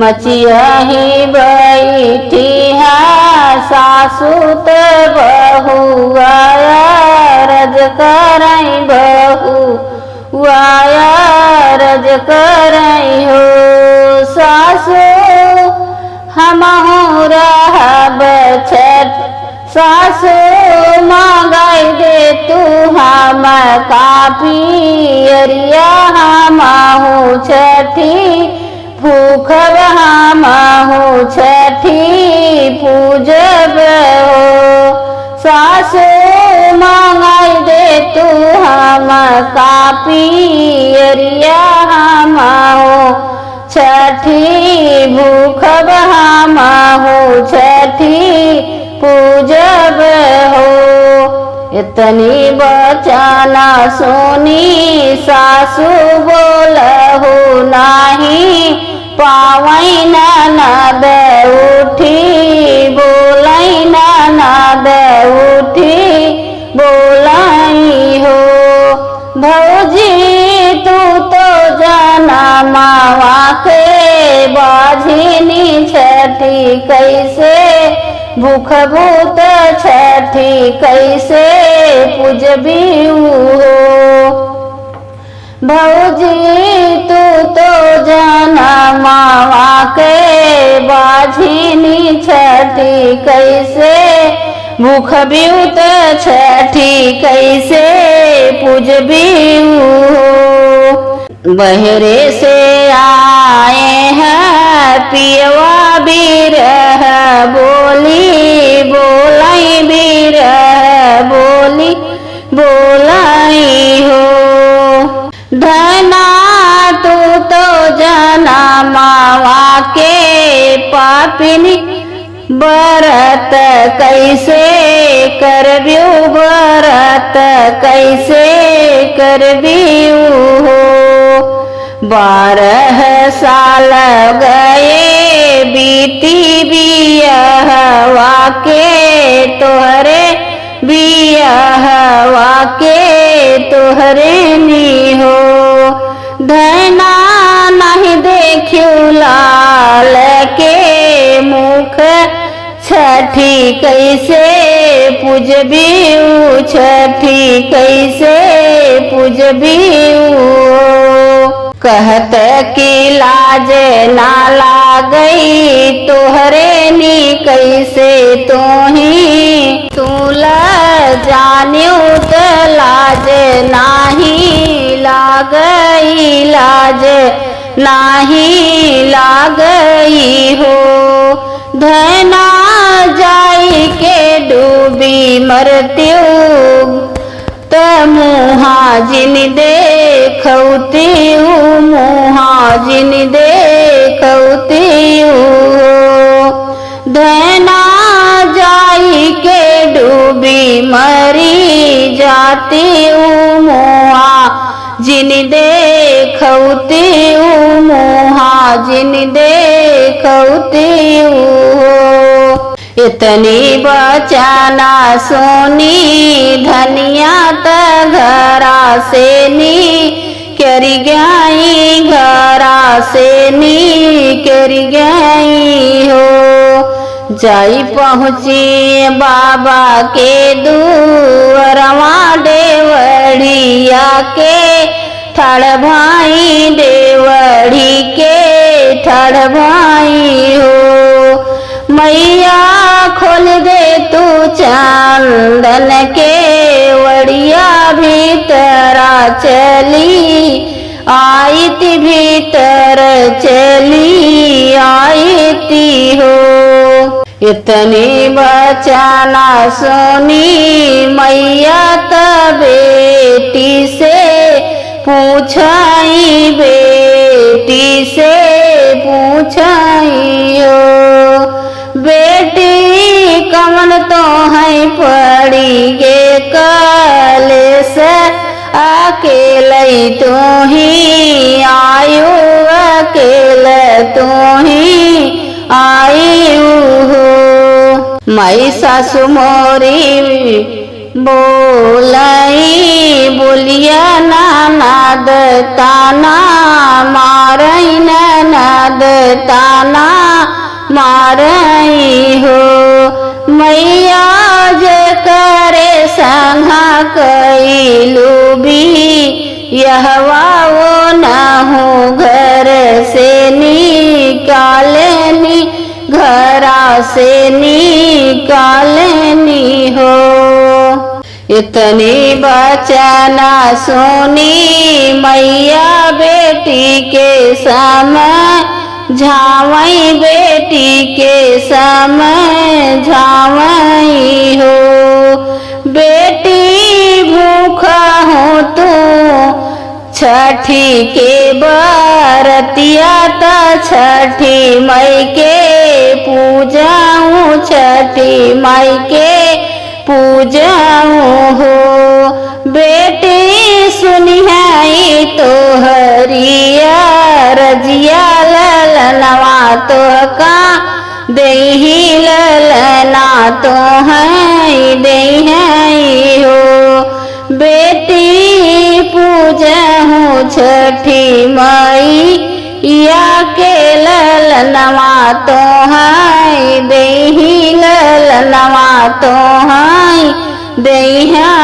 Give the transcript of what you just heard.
मचियही बैठी है सासु त बहू आया रज करई बहू आया रज करई हो सासु हमहु रहब छठ सासु मांगाई दे तू हम कापी अरिया हमहु छठी भूखब हमहु छठी पूजब हो सासु मांगाई दे तू हम कापी अरिया हमहु छठी भूखब हमहु छठी पूजब हो। इतनी बचना सुनी सासु बोलहु नाही पावई ननद उठी बोलई ननद उठी बोलई हो भौजी तू तो जनमावा के बाझिनी छठी कैसे भूख भूत छठी कैसे पूजबी हो भौजी तू तो जनमावा के बाझिनी छठी कैसे भूख भूत छठी कैसे पूजबी हो। बहरे से आए हैं पियवा बिरह बोली बोलाई बिरह बोली बोलाई हो धना तू तो जनमावा के पापिनी बरत कैसे करबियू बरत कैसे करबियू हो 12 साल गए बीती बियहवा के तोहरे बियहवा के तोहरे नी हो धना नहीं देखियो लाल के मुख छठी कैसे पूजबियू छठी कैसे पूजबियू कहत की लाज ना लागई तोहरे नी कैसे तोही तूल जान्यू त लाज नाही लागई लाज नाही लागई हो धना जाई के डूबी मरत्यूं त मुहा जिन देखौती मुहा जिन देखौती धना जाई के डूबी मरी जाती मुहा जिन देखौती मुहा जिन देखौती इतनी बचना सोनी धनिया त घरा से नी करी गई घरा से नी करी गई हो जाई पहुँची बाबा के दूरवा देवड़िया के ठड़ भाई देवड़ी के ठड़ भाई हो मैया खोल दे तू चंदन के वड़िया भीतरा चली आईती भीतर चली आईती हो इतनी बचना सुनी मैया त बेटी से पूछाई बेटी से पूछाई हो बेटी कमन तो है पड़ी गे कलेस अकेले तो ही आयु अकेले तो ही आयु हो मई सासु मोरी बोलई बोलिया ननद ताना मारई ननद ताना मारई हो मैया जे करे संग कैलू भी यहवा वो न हो घर से निकालनी घरा से निकालनी हो। इतनी बचना सुनी मैया बेटी के समय झावई बेटी के समय झावई हो बेटी भूखा हो तू छठी के बरतिया त छठी मई के पूजाऊं छठी मई के पूजाऊं हो बेटी सुनिहाई तो हरिया रजिया ललनवा तो का देही ललना तो है देही हो बेटी पूजहूँ छठी मई या के ललनवा तो है देही ललनवा तो है देहा